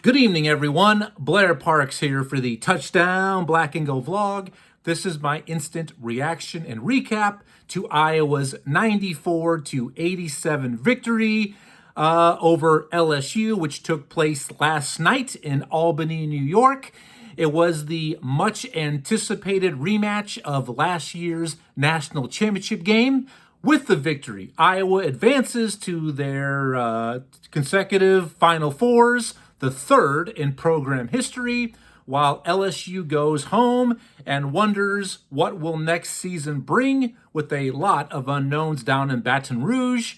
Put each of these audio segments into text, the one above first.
Good evening, everyone. Blair Parks here for the Touchdown Black and Go vlog. This is my instant reaction and recap to Iowa's 94-87 victory over LSU, which took place last night in Albany, New York. It was the much anticipated rematch of last year's national championship game. With the victory, Iowa advances to their consecutive Final Fours, the third in program history, while LSU goes home and wonders what will next season bring with a lot of unknowns down in Baton Rouge.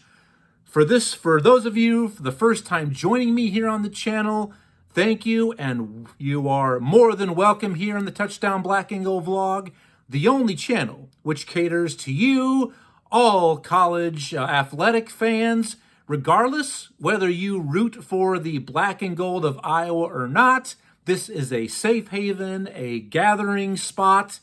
For those of you for the first time joining me here on the channel, thank you, and you are more than welcome here in the Touchdown Black and Go vlog, the only channel which caters to you, all college athletic fans, regardless whether you root for the black and gold of Iowa or not. This is a safe haven, a gathering spot,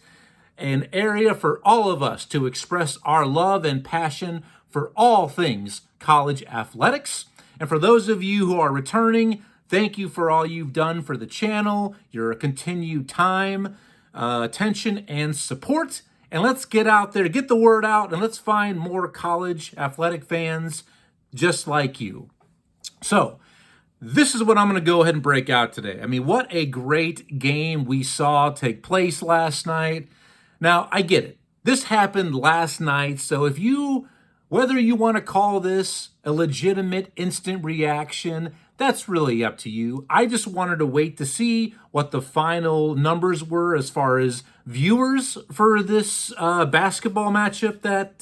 an area for all of us to express our love and passion for all things college athletics. And for those of you who are returning, thank you for all you've done for the channel, your continued time, attention, and support. And let's get out there, get the word out, and let's find more college athletic fans just like you. So, this is what I'm going to go ahead and break out today. I mean, what a great game we saw take place last night. Now, I get it. This happened last night, so whether you want to call this a legitimate instant reaction, that's really up to you. I just wanted to wait to see what the final numbers were as far as viewers for this basketball matchup that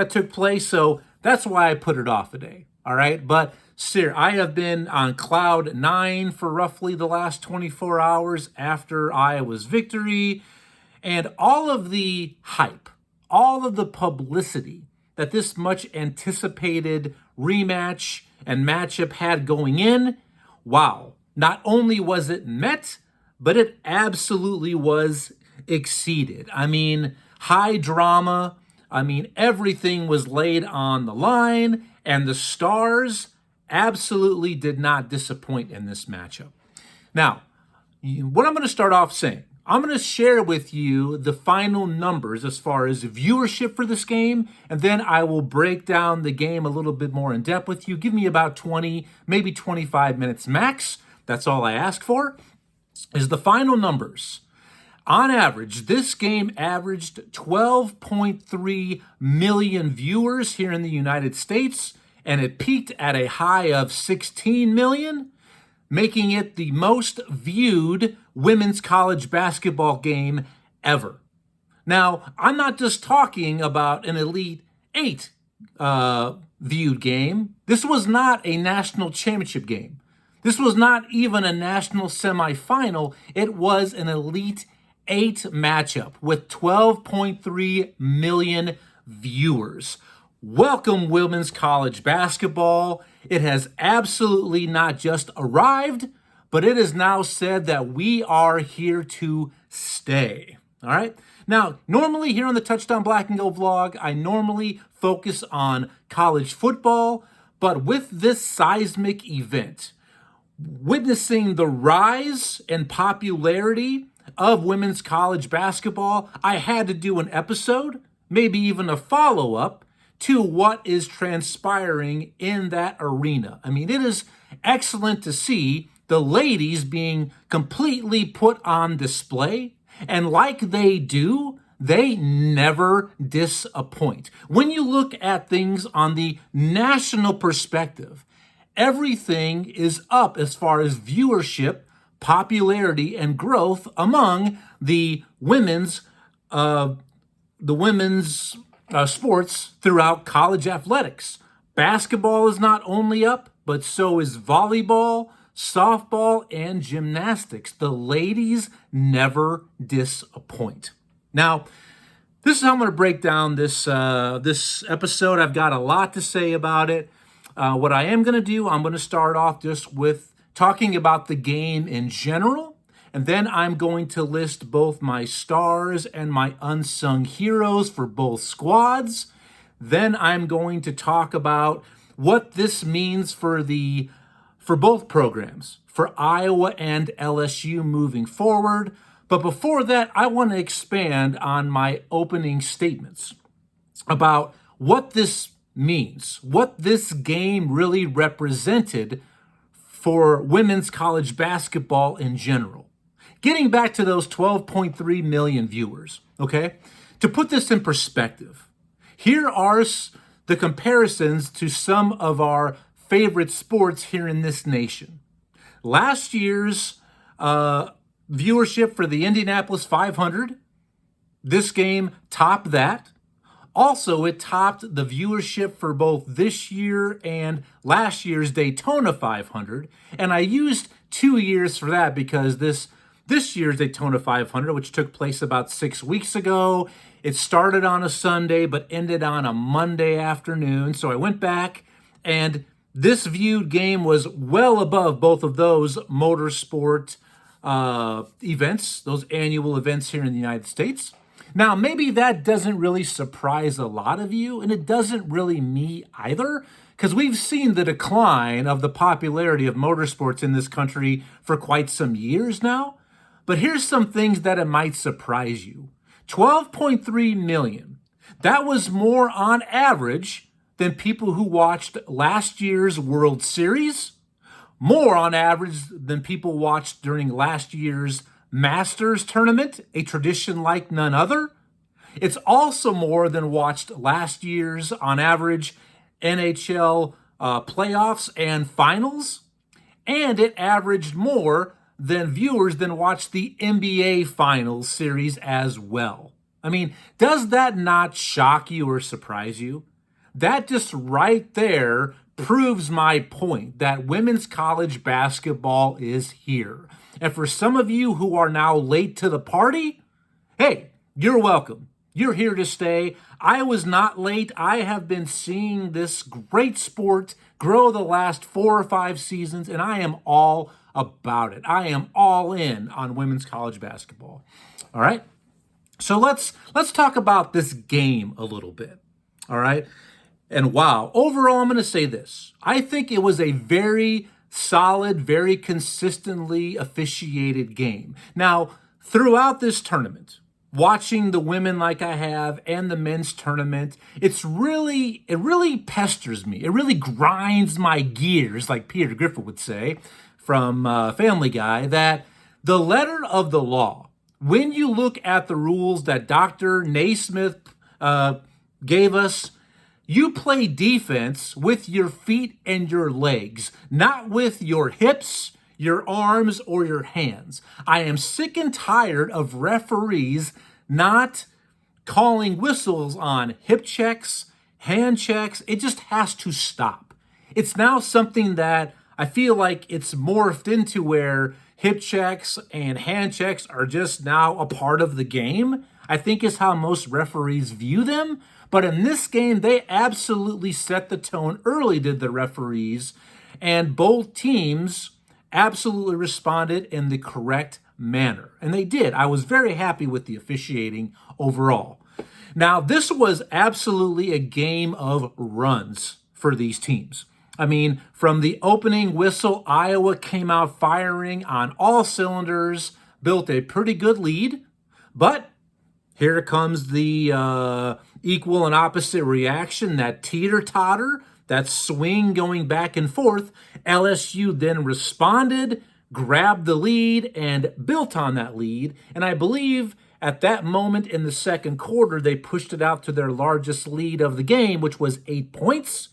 took place. So that's why I put it off today. All right. But sir, I have been on cloud 9 for roughly the last 24 hours after Iowa's victory. And all of the hype, all of the publicity that this much anticipated rematch and matchup had going in, wow, not only was it met, but it absolutely was exceeded. I mean, high drama. I mean, everything was laid on the line, and the stars absolutely did not disappoint in this matchup. Now, what I'm going to start off saying, I'm going to share with you the final numbers as far as viewership for this game, and then I will break down the game a little bit more in depth with you. Give me about 20, maybe 25 minutes max. That's all I ask for, is the final numbers. On average, this game averaged 12.3 million viewers here in the United States, and it peaked at a high of 16 million, making it the most viewed women's college basketball game ever. Now, I'm not just talking about an Elite Eight viewed game. This was not a national championship game. This was not even a national semifinal. It was an Elite Eight matchup with 12.3 million viewers. Welcome, women's college basketball. It has absolutely not just arrived, but it is now said that we are here to stay. All right. Now, normally here on the Touchdown Black and Go vlog, I normally focus on college football, but with this seismic event, witnessing the rise and popularity of women's college basketball, I had to do an episode, maybe even a follow-up, to what is transpiring in that arena. I mean, it is excellent to see the ladies being completely put on display, and like they do, they never disappoint. When you look at things on the national perspective, everything is up as far as viewership, popularity, and growth among the women's sports throughout college athletics. Basketball is not only up, but so is volleyball, softball, and gymnastics. The ladies never disappoint. Now, this is how I'm going to break down this episode. I've got a lot to say about it. What I am going to do, I'm going to start off just with talking about the game in general, and then I'm going to list both my stars and my unsung heroes for both squads. Then I'm going to talk about what this means for both programs, for Iowa and LSU moving forward. But before that, I want to expand on my opening statements about what this means, what this game really represented for women's college basketball in general. Getting back to those 12.3 million viewers, okay? To put this in perspective, here are the comparisons to some of our favorite sports here in this nation. Last year's viewership for the Indianapolis 500, this game topped that. Also, it topped the viewership for both this year and last year's Daytona 500. And I used 2 years for that because this year's Daytona 500, which took place about 6 weeks ago, it started on a Sunday but ended on a Monday afternoon. So I went back, and this viewed game was well above both of those motorsport events, those annual events here in the United States. Now, maybe that doesn't really surprise a lot of you, and it doesn't really me either, because we've seen the decline of the popularity of motorsports in this country for quite some years now. But here's some things that it might surprise you. 12.3 million. That was more on average than people who watched last year's World Series, more on average than people watched during last year's Masters tournament, a tradition like none other. It's also more than watched last year's, on average, NHL playoffs and finals. And it averaged more than viewers than watched the NBA Finals series as well. I mean, does that not shock you or surprise you? That just right there proves my point that women's college basketball is here. And for some of you who are now late to the party, hey, you're welcome. You're here to stay. I was not late. I have been seeing this great sport grow the last 4 or 5 seasons, and I am all about it. I am all in on women's college basketball. All right? So let's talk about this game a little bit. All right? And wow, overall, I'm going to say this. I think it was a very solid, very consistently officiated game. Now, throughout this tournament, watching the women like I have and the men's tournament, it really pesters me. It really grinds my gears, like Peter Griffin would say from Family Guy, that the letter of the law, when you look at the rules that Dr. Naismith gave us, you play defense with your feet and your legs, not with your hips, your arms, or your hands. I am sick and tired of referees not calling whistles on hip checks, hand checks. It just has to stop. It's now something that I feel like it's morphed into where hip checks and hand checks are just now a part of the game. I think is how most referees view them. But in this game, they absolutely set the tone early, did the referees, and both teams absolutely responded in the correct manner. And they did. I was very happy with the officiating overall. Now, this was absolutely a game of runs for these teams. I mean, from the opening whistle, Iowa came out firing on all cylinders, built a pretty good lead, but here comes the equal and opposite reaction, that teeter-totter, that swing going back and forth. LSU then responded, grabbed the lead, and built on that lead. And I believe at that moment in the second quarter, they pushed it out to their largest lead of the game, which was 8 points.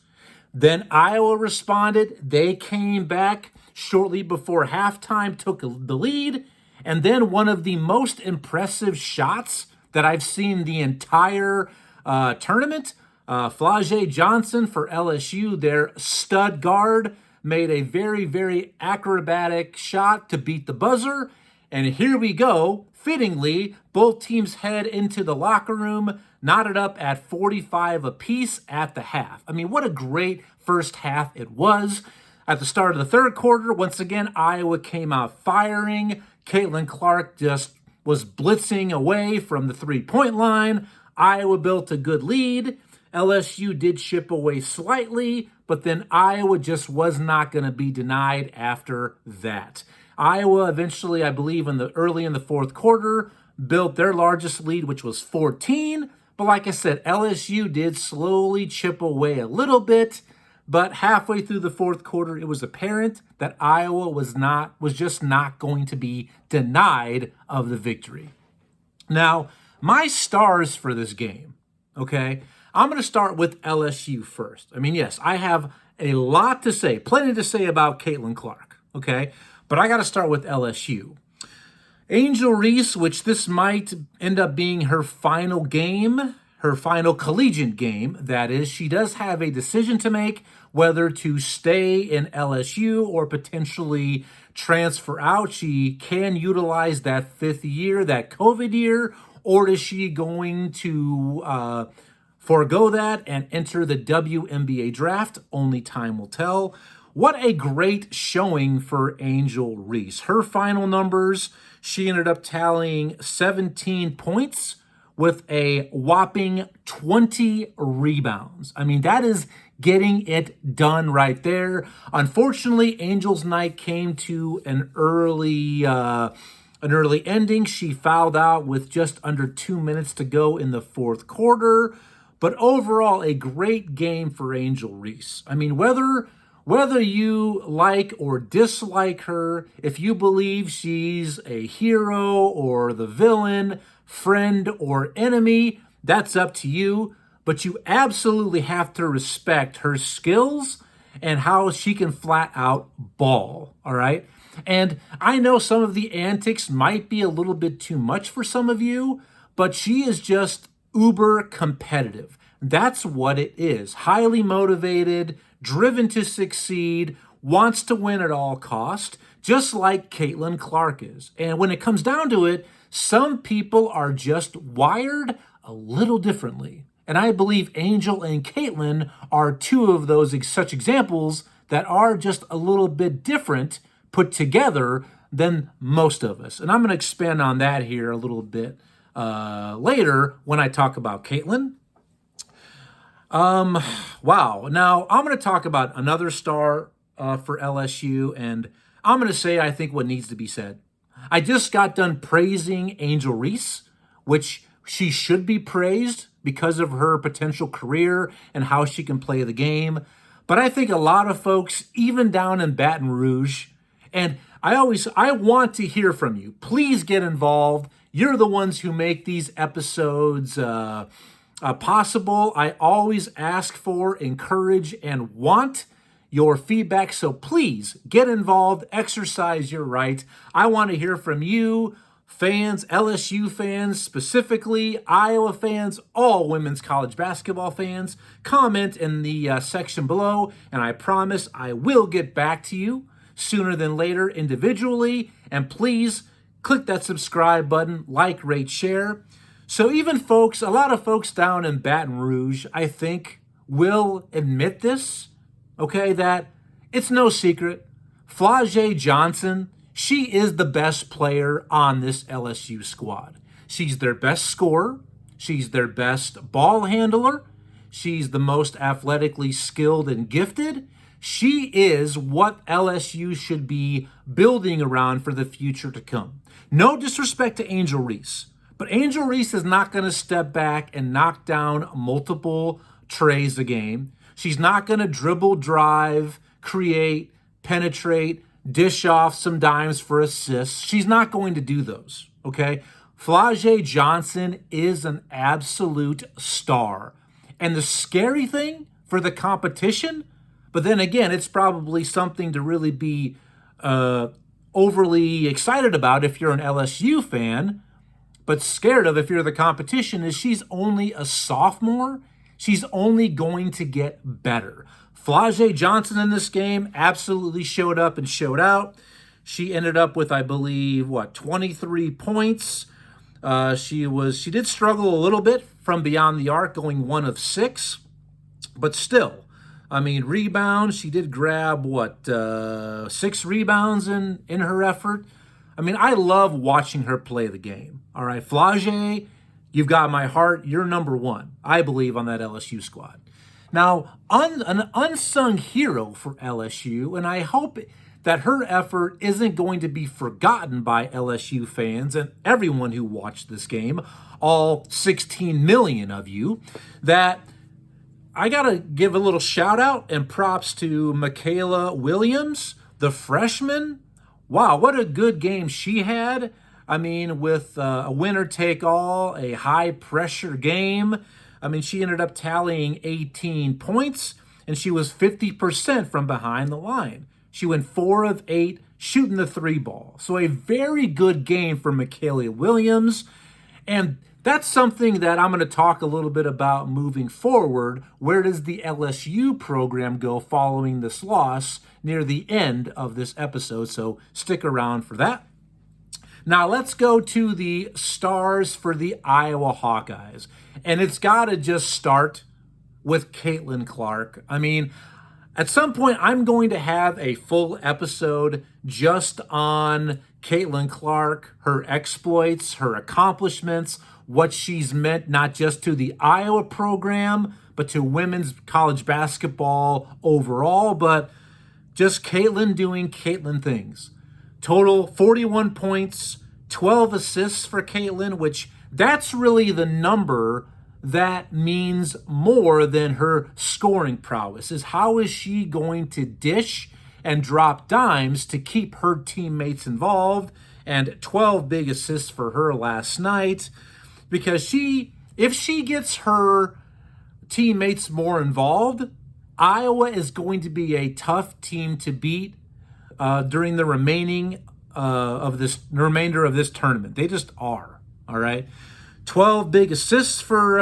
Then Iowa responded. They came back shortly before halftime, took the lead. And then one of the most impressive shots that I've seen the entire tournament, Flau'jae Johnson for LSU, their stud guard, made a very, very acrobatic shot to beat the buzzer. And here we go. Fittingly, both teams head into the locker room, knotted up at 45 apiece at the half. I mean, what a great first half it was. At the start of the third quarter, once again, Iowa came out firing. Caitlin Clark just was blitzing away from the three-point line. Iowa built a good lead. LSU did chip away slightly, but then Iowa just was not going to be denied after that. Iowa eventually, I believe, early in the fourth quarter, built their largest lead, which was 14. But like I said, LSU did slowly chip away a little bit. But halfway through the fourth quarter, it was apparent that Iowa was just not going to be denied of the victory. Now, my stars for this game, okay? I'm going to start with LSU first. I mean, yes, I have a lot to say, plenty to say about Caitlin Clark, okay? But I got to start with LSU. Angel Reese, which this might end up being her final game, her final collegiate game, that is, she does have a decision to make whether to stay in LSU or potentially transfer out. She can utilize that fifth year, that COVID year, or is she going to forego that and enter the WNBA draft? Only time will tell. What a great showing for Angel Reese. Her final numbers, she ended up tallying 17 points with a whopping 20 rebounds. I mean, that is getting it done right there. Unfortunately, Angel's night came to an early ending. She fouled out with just under 2 minutes to go in the fourth quarter. But overall, a great game for Angel Reese. I mean, whether you like or dislike her, if you believe she's a hero or the villain, friend or enemy, that's up to you. But you absolutely have to respect her skills and how she can flat out ball, all right? And I know some of the antics might be a little bit too much for some of you, but she is just uber competitive. That's what it is. Highly motivated, driven to succeed, wants to win at all cost, just like Caitlin Clark is. And when it comes down to it, some people are just wired a little differently. And I believe Angel and Caitlin are two of those such examples that are just a little bit different put together than most of us. And I'm going to expand on that here a little bit later when I talk about Caitlin. Wow. Now, I'm going to talk about another star for LSU, and I'm going to say, I think, what needs to be said. I just got done praising Angel Reese, which she should be praised because of her potential career and how she can play the game. But I think a lot of folks, even down in Baton Rouge, and I want to hear from you. Please get involved. You're the ones who make these episodes possible. I always ask for, encourage, and want your feedback. So please get involved, exercise your right. I want to hear from you, fans, LSU fans, specifically Iowa fans, all women's college basketball fans. Comment in the section below, and I promise I will get back to you sooner than later individually. And please click that subscribe button, like, rate, share. So even a lot of folks down in Baton Rouge, I think, will admit this, okay, that it's no secret. Flau'jae Johnson, she is the best player on this LSU squad. She's their best scorer. She's their best ball handler. She's the most athletically skilled and gifted. She is what LSU should be building around for the future to come. No disrespect to Angel Reese, but Angel Reese is not going to step back and knock down multiple trays a game. She's not going to dribble, drive, create, penetrate, dish off some dimes for assists. She's not going to do those, okay? Flau'jae Johnson is an absolute star. And the scary thing for the competition, but then again, it's probably something to really be overly excited about if you're an LSU fan, but scared of if you're the competition, is she's only a sophomore. She's only going to get better. Flau'jae Johnson in this game absolutely showed up and showed out. She ended up with, I believe, 23 points. She did struggle a little bit from beyond the arc, going 1 of 6, but still, I mean, rebounds, she did grab, 6 rebounds in her effort. I mean, I love watching her play the game. All right, Flau'jae you've got my heart. You're number one, I believe, on that LSU squad. Now, an unsung hero for LSU, and I hope that her effort isn't going to be forgotten by LSU fans and everyone who watched this game, all 16 million of you, that I got to give a little shout out and props to Michaela Williams, the freshman. Wow, what a good game she had. I mean, with a winner take all, a high pressure game. I mean, she ended up tallying 18 points, and she was 50% from behind the line. She went 4 of 8 shooting the 3 ball. So a very good game for Michaela Williams. And that's something that I'm going to talk a little bit about moving forward. Where does the LSU program go following this loss near the end of this episode? So stick around for that. Now let's go to the stars for the Iowa Hawkeyes. And it's got to just start with Caitlin Clark. I mean, at some point, I'm going to have a full episode just on Caitlin Clark, her exploits, her accomplishments, what she's meant not just to the Iowa program, but to women's college basketball overall. But just Caitlin doing Caitlin things. Total 41 points, 12 assists for Caitlin, which that's really the number that means more than her scoring prowess. Is how is she going to dish and drop dimes to keep her teammates involved? And 12 big assists for her last night, because if she gets her teammates more involved, Iowa is going to be a tough team to beat during the remainder of this tournament. They just are. All right. 12 big assists for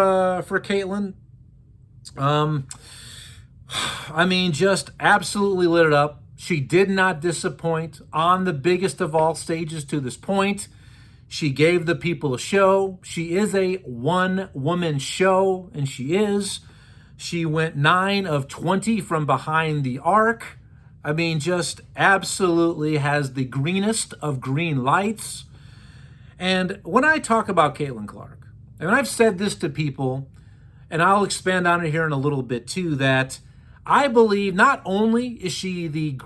Caitlin. I mean, just absolutely lit it up. She did not disappoint on the biggest of all stages to this point. She gave the people a show. She is a one-woman show, and she is. She went 9 of 20 from behind the arc. I mean, just absolutely has the greenest of green lights. And when I talk about Caitlin Clark, and I've said this to people, and I'll expand on it here in a little bit too, that I believe not only is she the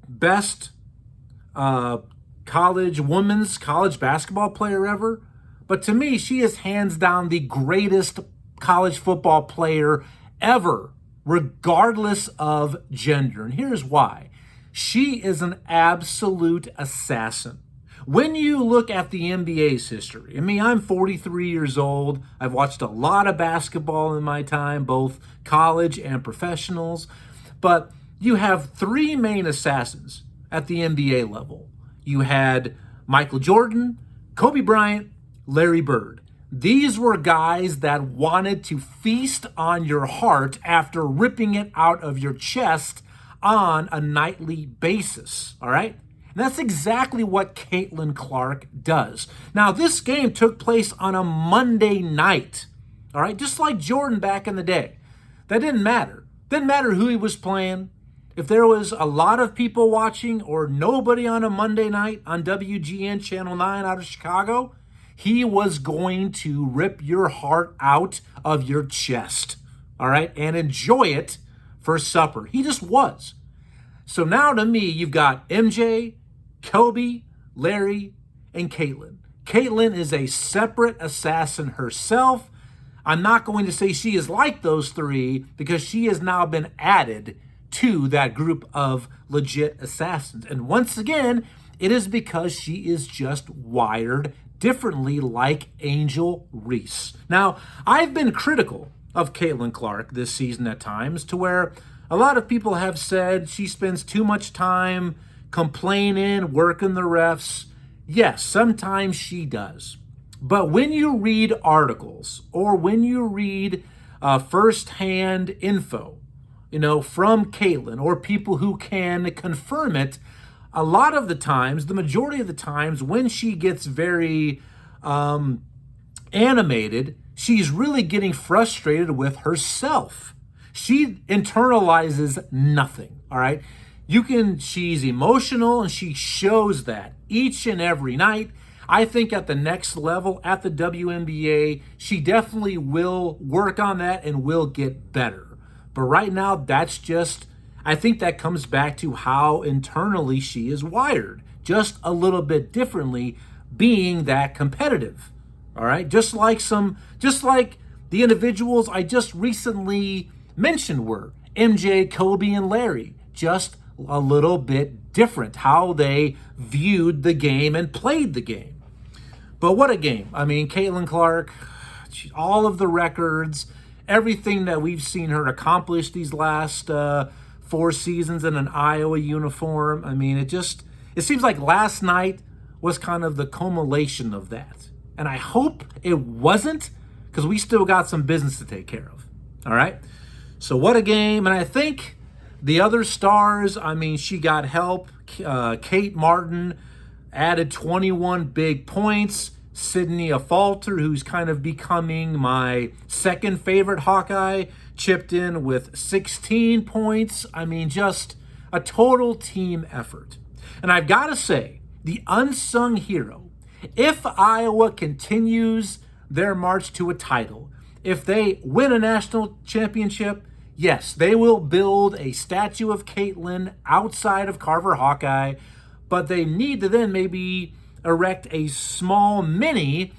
best women's college basketball player ever, but to me, she is hands down the greatest college football player ever, regardless of gender. And here's why. She is an absolute assassin. When you look at the NBA's history, I mean, I'm 43 years old. I've watched a lot of basketball in my time, both college and professionals. But you have 3 main assassins at the NBA level. You had Michael Jordan, Kobe Bryant, Larry Bird. These were guys that wanted to feast on your heart after ripping it out of your chest on a nightly basis, all right? And that's exactly what Caitlin Clark does. Now, this game took place on a Monday night, all right? Just like Jordan back in the day. That didn't matter. Didn't matter who he was playing. If there was a lot of people watching or nobody on a Monday night on WGN Channel 9 out of Chicago, he was going to rip your heart out of your chest, all right, and enjoy it for supper. He just was. So now to me, you've got MJ, Kobe, Larry, and Caitlin. Caitlin is a separate assassin herself. I'm not going to say she is like those 3 because she has now been added to that group of legit assassins. And once again, it is because she is just wired differently, like Angel Reese. Now, I've been critical of Caitlin Clark this season at times, to where a lot of people have said she spends too much time complaining, working the refs. Yes, sometimes she does. But when you read articles or when you read firsthand info, from Caitlin or people who can confirm it, a lot of the times, the majority of the times, when she gets very animated, she's really getting frustrated with herself. She internalizes nothing, all right? She's emotional, and she shows that each and every night. I think at the next level, at the WNBA, she definitely will work on that and will get better. But right now, I think that comes back to how internally she is wired, just a little bit differently, being that competitive. All right, just like the individuals I just recently mentioned were MJ, Kobe, and Larry, just a little bit different how they viewed the game and played the game. But what a game. I mean, Caitlin Clark, all of the records, everything that we've seen her accomplish these last 4 seasons in an Iowa uniform. I mean, it seems like last night was kind of the culmination of that. And I hope it wasn't, because we still got some business to take care of. All right? So what a game. And I think the other stars, I mean, she got help. Kate Martin added 21 big points. Sydney Afalter, who's kind of becoming my second favorite Hawkeye, chipped in with 16 points. I mean, just a total team effort. And I've got to say, the unsung hero, if Iowa continues their march to a title, if they win a national championship, yes, they will build a statue of Caitlin outside of Carver Hawkeye, but they need to then maybe erect a small mini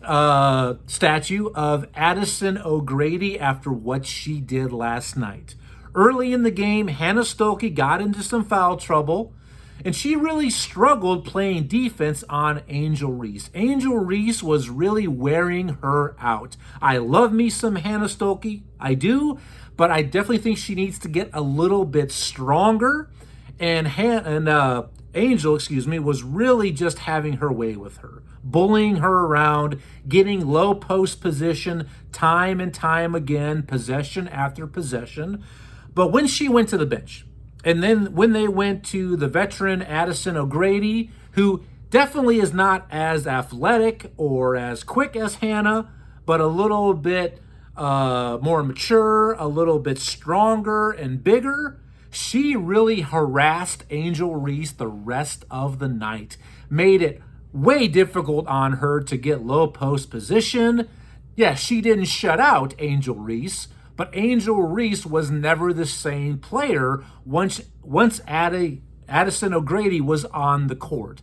statue of Addison O'Grady after what she did last night. Early in the game, Hannah Stolke got into some foul trouble, and she really struggled playing defense on Angel Reese. Angel Reese was really wearing her out. I love me some Hannah Stolke. I do, but I definitely think she needs to get a little bit stronger. And Angel, was really just having her way with her, bullying her around, getting low post position time and time again, possession after possession. But when she went to the bench, and then when they went to the veteran Addison O'Grady, who definitely is not as athletic or as quick as Hannah, but a little bit more mature, a little bit stronger and bigger, she really harassed Angel Reese the rest of the night, made it way difficult on her to get low post position. Yeah, she didn't shut out Angel Reese, but Angel Reese was never the same player once Addison O'Grady was on the court.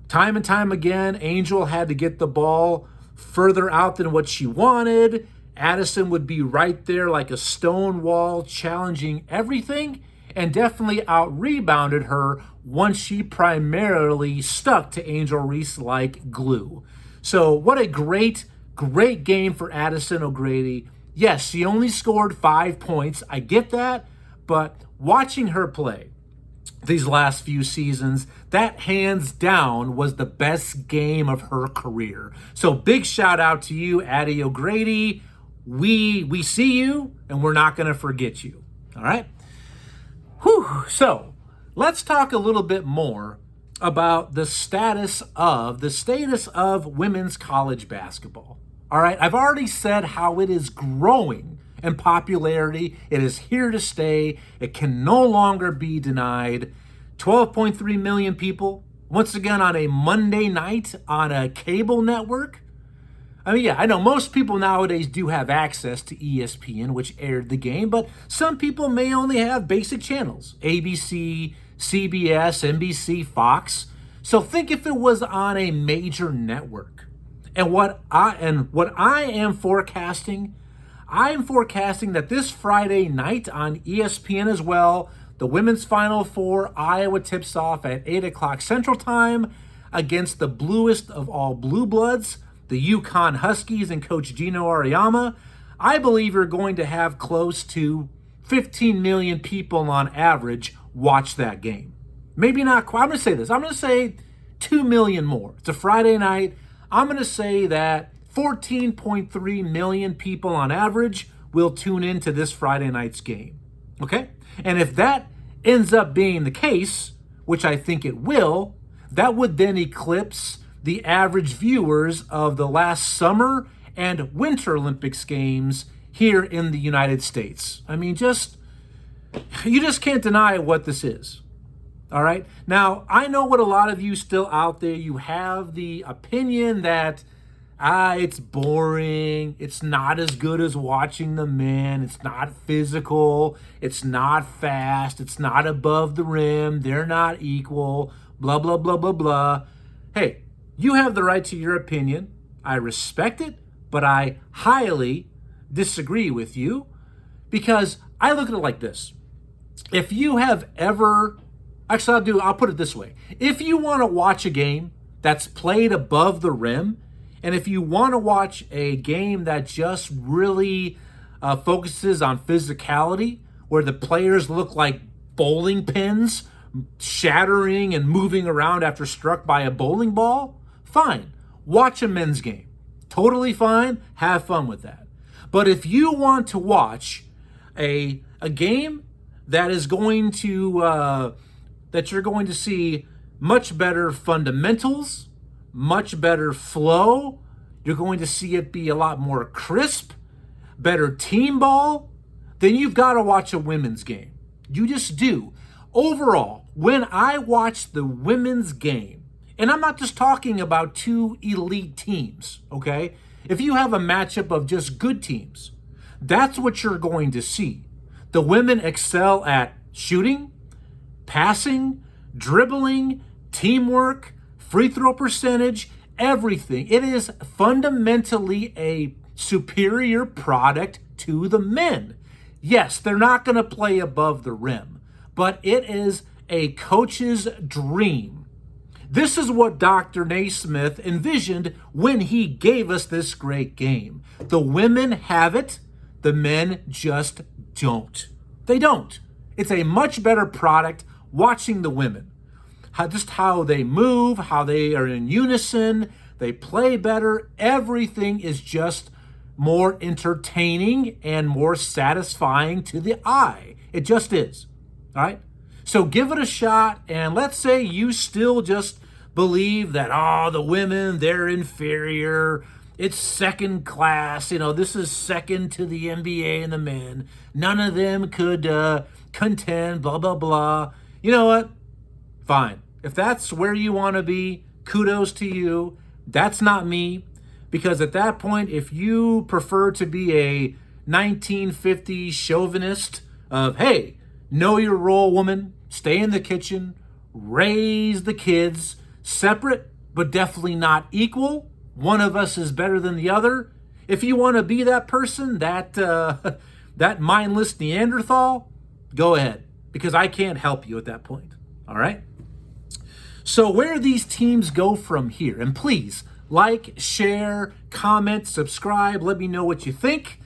Time and time again, Angel had to get the ball further out than what she wanted. Addison would be right there like a stone wall, challenging everything, and definitely out-rebounded her once she primarily stuck to Angel Reese like glue. So what a great game for Addison O'Grady. Yes, she only scored 5 points. I get that, but watching her play these last few seasons, that hands down was the best game of her career. So big shout out to you, Addie O'Grady. We see you, and we're not going to forget you. All right? Whew. So let's talk a little bit more about the status of women's college basketball. All right, I've already said how it is growing in popularity. It is here to stay. It can no longer be denied. 12.3 million people, once again on a Monday night on a cable network. I mean, yeah, I know most people nowadays do have access to ESPN, which aired the game, but some people may only have basic channels, ABC, CBS, NBC, Fox. So think if it was on a major network. And what I am forecasting, that this Friday night on ESPN as well, the women's Final Four, Iowa tips off at 8 o'clock Central Time against the bluest of all blue bloods, the UConn Huskies and Coach Gino Auriemma. I believe you're going to have close to 15 million people on average watch that game. Maybe not quite. I'm going to say this. I'm going to say 2 million more. It's a Friday night. I'm going to say that 14.3 million people on average will tune into this Friday night's game. Okay? And if that ends up being the case, which I think it will, that would then eclipse the average viewers of the last summer and winter Olympics games here in the United States. I mean, you just can't deny what this is. All right. Now, I know what a lot of you still out there, you have the opinion that it's boring. It's not as good as watching the men. It's not physical. It's not fast. It's not above the rim. They're not equal. Blah, blah, blah, blah, blah. Hey, you have the right to your opinion. I respect it, but I highly disagree with you because I look at it like this. If you have ever, actually, I'll put it this way. If you want to watch a game that's played above the rim, and if you want to watch a game that just really focuses on physicality, where the players look like bowling pins shattering and moving around after struck by a bowling ball, fine. Watch a men's game. Totally fine. Have fun with that. But if you want to watch a game that is going to that you're going to see much better fundamentals, much better flow, you're going to see it be a lot more crisp, better team ball, then you've got to watch a women's game. You just do. Overall, when I watch the women's game, and I'm not just talking about two elite teams, okay? If you have a matchup of just good teams, that's what you're going to see. The women excel at shooting, passing, dribbling, teamwork, free throw percentage, everything. It is fundamentally a superior product to the men. Yes, they're not going to play above the rim, but it is a coach's dream. This is what Dr. Naismith envisioned when he gave us this great game. The women have it, the men just don't. They don't. It's a much better product watching the women. Just how they move, how they are in unison, they play better. Everything is just more entertaining and more satisfying to the eye. It just is. All right? So give it a shot, and let's say you still just believe that, the women, they're inferior. It's second class. This is second to the NBA and the men. None of them could contend, blah, blah, blah. You know what? Fine. If that's where you want to be, kudos to you. That's not me. Because at that point, if you prefer to be a 1950s chauvinist of, hey, know your role, woman, stay in the kitchen, raise the kids, separate, but definitely not equal. One of us is better than the other. If you want to be that person, that mindless Neanderthal, go ahead, because I can't help you at that point. All right? So where these teams go from here, and please like, share, comment, subscribe, let me know what you think.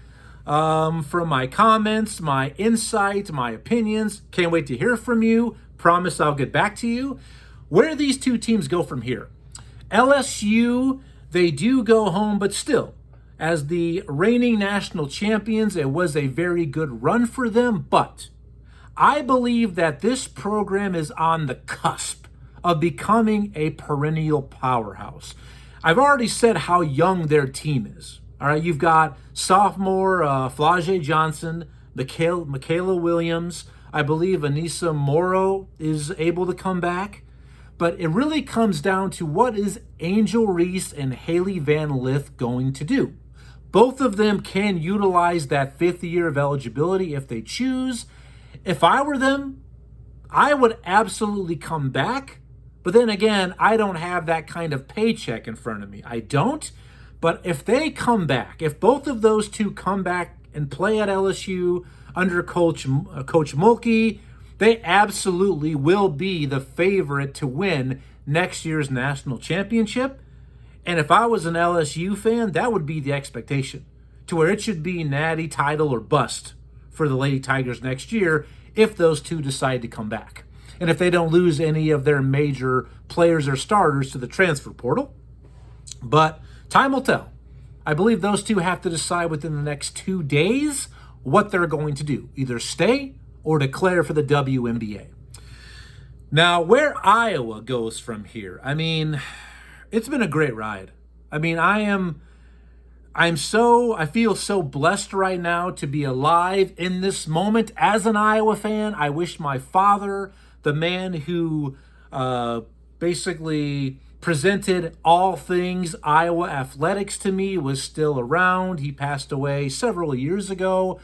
From my comments, my insights, my opinions. Can't wait to hear from you. Promise I'll get back to you. Where these two teams go from here. LSU, they do go home, but still, as the reigning national champions, it was a very good run for them. But I believe that this program is on the cusp of becoming a perennial powerhouse. I've already said how young their team is. All right, you've got sophomore Flau'jae Johnson, Michaela Williams. I believe Anissa Morrow is able to come back. But it really comes down to what is Angel Reese and Haley Van Lith going to do. Both of them can utilize that fifth year of eligibility if they choose. If I were them, I would absolutely come back. But then again, I don't have that kind of paycheck in front of me. I don't. But if they come back, if both of those two come back and play at LSU under Coach Mulkey, they absolutely will be the favorite to win next year's national championship. And if I was an LSU fan, that would be the expectation, to where it should be natty, title, or bust for the Lady Tigers next year if those two decide to come back. And if they don't lose any of their major players or starters to the transfer portal. But time will tell. I believe those two have to decide within the next 2 days what they're going to do. Either stay or declare for the WNBA. Now, where Iowa goes from here, I mean, it's been a great ride. I mean, I feel so blessed right now to be alive in this moment as an Iowa fan. I wish my father the man who basically presented all things Iowa athletics to me, was still around. He passed away several years ago.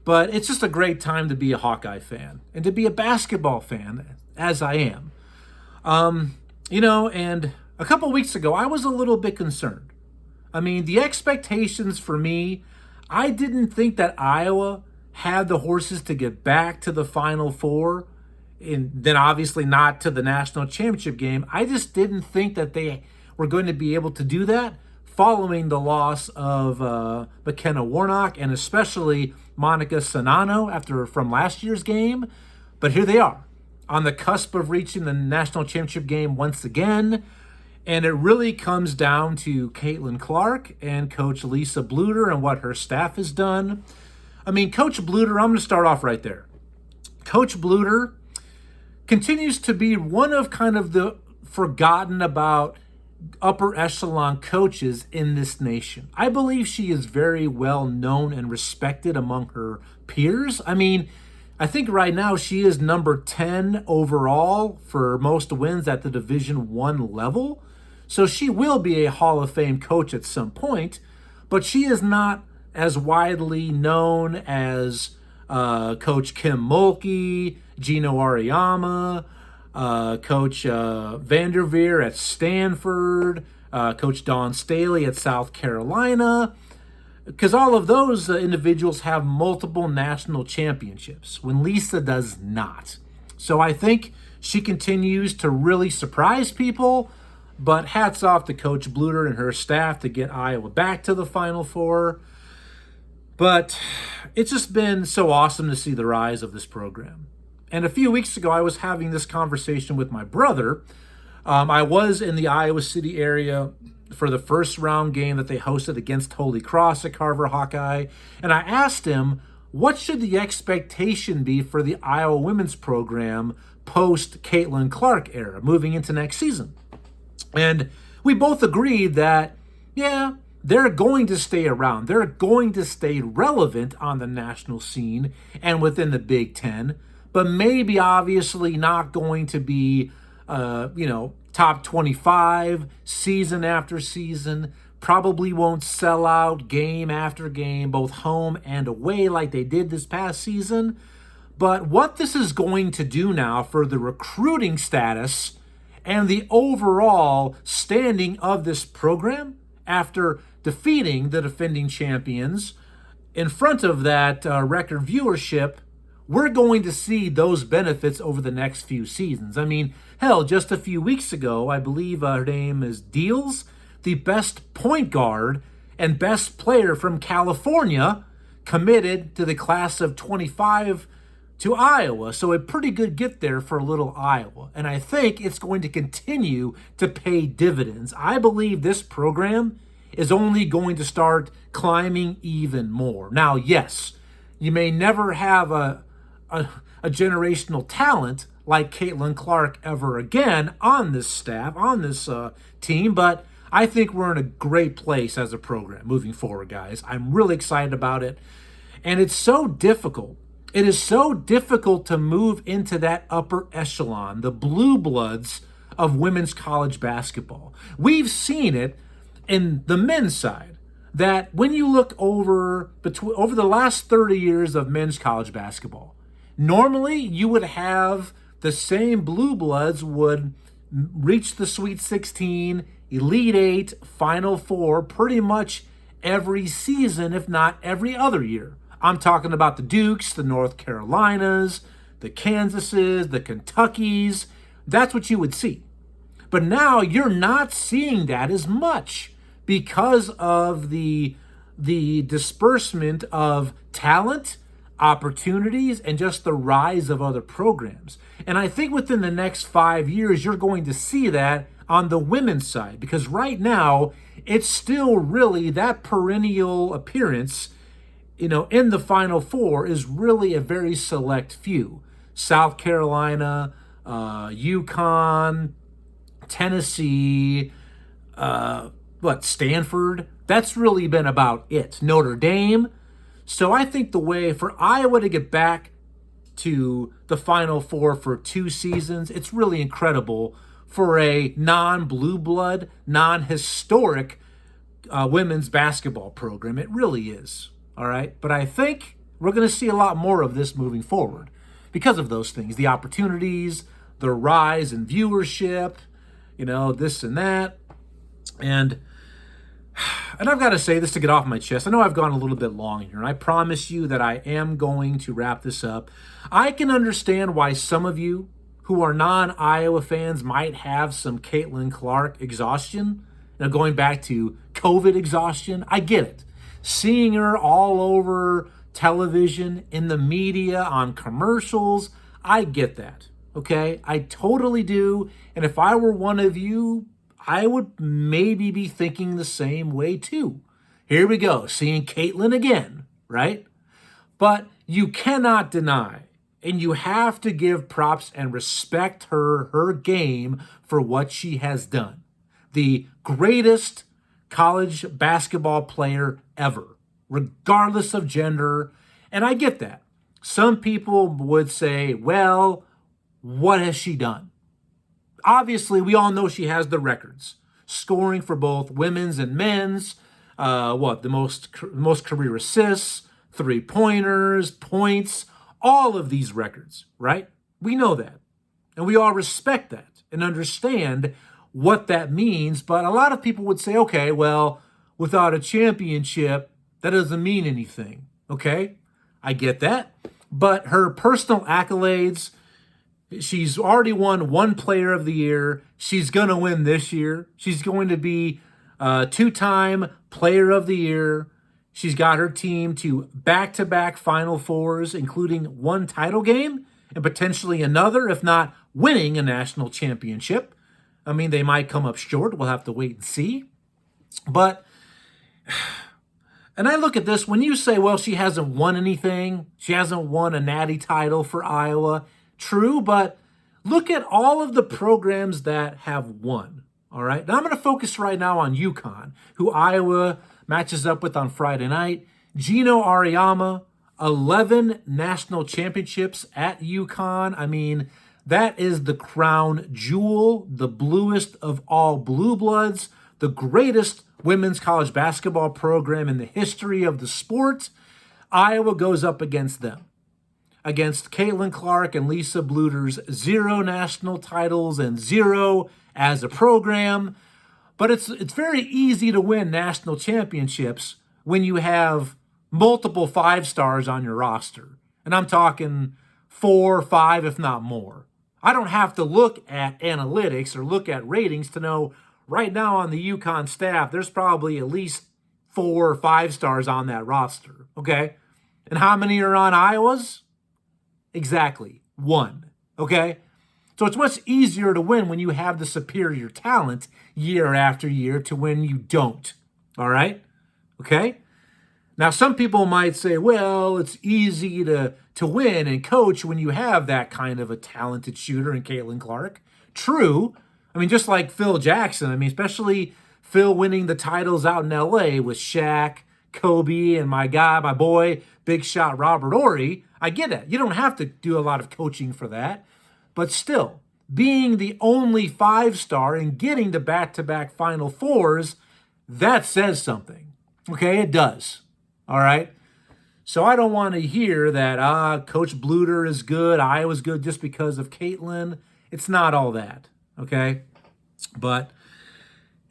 But it's just a great time to be a Hawkeye fan and to be a basketball fan, as I am. And a couple weeks ago, I was a little bit concerned. I mean, the expectations for me, I didn't think that Iowa had the horses to get back to the Final Four, and then obviously not to the national championship game. I just didn't think that they were going to be able to do that following the loss of McKenna Warnock and especially Monica Sanano from last year's game. But here they are, on the cusp of reaching the national championship game once again. And it really comes down to Caitlin Clark and Coach Lisa Bluder and what her staff has done. I mean, Coach Bluder, I'm going to start off right there. Coach Bluder continues to be one of kind of the forgotten about upper echelon coaches in this nation. I believe she is very well known and respected among her peers. I mean, I think right now she is number 10 overall for most wins at the Division I level. So she will be a Hall of Fame coach at some point, but she is not as widely known as Coach Kim Mulkey, Gino Auriemma, Coach Vanderveer at Stanford, Coach Dawn Staley at South Carolina, because all of those individuals have multiple national championships, when Lisa does not. So I think she continues to really surprise people, but hats off to Coach Bluder and her staff to get Iowa back to the Final Four. But it's just been so awesome to see the rise of this program. And a few weeks ago, I was having this conversation with my brother. I was in the Iowa City area for the first round game that they hosted against Holy Cross at Carver Hawkeye. And I asked him, what should the expectation be for the Iowa women's program post Caitlin Clark era, moving into next season? And we both agreed that, yeah, they're going to stay around. They're going to stay relevant on the national scene and within the Big Ten, but maybe obviously not going to be, top 25 season after season. Probably won't sell out game after game, both home and away like they did this past season. But what this is going to do now for the recruiting status and the overall standing of this program after defeating the defending champions in front of that record viewership, we're going to see those benefits over the next few seasons. I mean, hell, just a few weeks ago, I believe her name is Deals, the best point guard and best player from California, committed to the class of 25 to Iowa. So a pretty good get there for little Iowa. And I think it's going to continue to pay dividends. I believe this program is only going to start climbing even more. Now, yes, you may never have a generational talent like Caitlin Clark ever again on this staff, on this team, but I think we're in a great place as a program moving forward, guys. I'm really excited about it. And it's so difficult. It is so difficult to move into that upper echelon, the blue bloods of women's college basketball. We've seen it in the men's side, that when you look over the last 30 years of men's college basketball, normally you would have the same blue bloods would reach the Sweet 16, Elite 8, Final Four pretty much every season, if not every other year. I'm talking about the Dukes, the North Carolinas, the Kansases, the Kentuckys. That's what you would see. But now you're not seeing that as much because of the disbursement of talent, opportunities, and just the rise of other programs. And I think within the next 5 years, you're going to see that on the women's side, because right now it's still really that perennial appearance, in the Final Four is really a very select few. South Carolina, UConn, Tennessee, Stanford. That's really been about it. Notre Dame. So I think the way for Iowa to get back to the Final Four for 2 seasons. It's really incredible for a non-blue blood, non-historic women's basketball program. It really is. All right. But I think we're going to see a lot more of this moving forward because of those things, the opportunities, the rise in viewership, this and that. And I've got to say this to get off my chest. I know I've gone a little bit long here, and I promise you that I am going to wrap this up. I can understand why some of you who are non-Iowa fans might have some Caitlin Clark exhaustion, going back to COVID exhaustion. I get it. Seeing her all over television, in the media, on commercials, I get that, okay? I totally do, and if I were one of you, I would maybe be thinking the same way too. Here we go, seeing Caitlin again, right? But you cannot deny, and you have to give props and respect her game for what she has done. The greatest college basketball player ever, regardless of gender, and I get that. Some people would say, well, what has she done? Obviously, we all know she has the records, scoring for both women's and men's, the most career assists, 3-pointers, points, all of these records, right? We know that, and we all respect that and understand what that means, but a lot of people would say, okay, well, without a championship, that doesn't mean anything, okay? I get that, but her personal accolades, she's already won 1 Player of the Year. She's going to win this year. She's going to be a 2-time Player of the Year. She's got her team to back-to-back Final Fours, including 1 title game and potentially another, if not winning a national championship. I mean, they might come up short. We'll have to wait and see. But, and I look at this, when you say, well, she hasn't won anything, she hasn't won a natty title for Iowa. True, but look at all of the programs that have won, all right? Now I'm going to focus right now on UConn, who Iowa matches up with on Friday night. Gino Auriemma, 11 national championships at UConn. I mean, that is the crown jewel, the bluest of all blue bloods, the greatest women's college basketball program in the history of the sport. Iowa goes up against them, against Caitlin Clark and Lisa Bluder's 0 national titles and 0 as a program. But it's very easy to win national championships when you have multiple 5-stars on your roster. And I'm talking 4, 5, if not more. I don't have to look at analytics or look at ratings to know right now on the UConn staff, there's probably at least 4 or 5 stars on that roster, okay? And how many are on Iowa's? Exactly, 1, okay? So it's much easier to win when you have the superior talent year after year to when you don't, all right? Okay? Now, some people might say, well, it's easy to win and coach when you have that kind of a talented shooter in Caitlin Clark. True. I mean, just like Phil Jackson. I mean, especially Phil winning the titles out in L.A. with Shaq, Kobe, and my boy, big shot Robert Horry. I get it. You don't have to do a lot of coaching for that. But still, being the only 5-star and getting to back-to-back Final Fours, that says something. Okay, it does. All right? So I don't want to hear that, Coach Bluder is good, Iowa's good just because of Caitlin. It's not all that, okay? But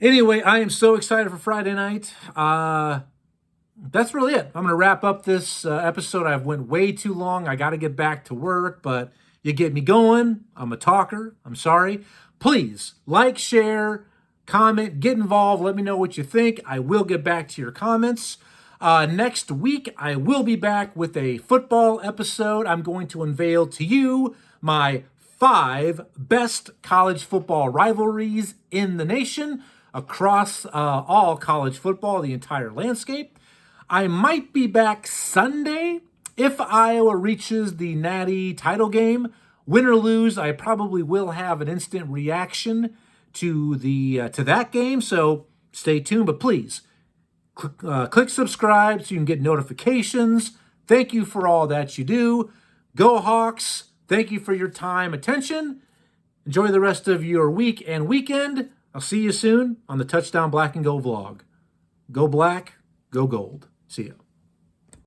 anyway, I am so excited for Friday night. That's really it. I'm going to wrap up this episode. I've went way too long. I got to get back to work, but you get me going. I'm a talker. I'm sorry. Please like, share, comment, get involved. Let me know what you think. I will get back to your comments. Next week, I will be back with a football episode. I'm going to unveil to you my 5 best college football rivalries in the nation across all college football, the entire landscape. I might be back Sunday if Iowa reaches the Natty title game. Win or lose, I probably will have an instant reaction to that game, so stay tuned. But please, click subscribe so you can get notifications. Thank you for all that you do. Go Hawks. Thank you for your time, attention. Enjoy the rest of your week and weekend. I'll see you soon on the Touchdown Black and Gold vlog. Go Black, go Gold. See ya.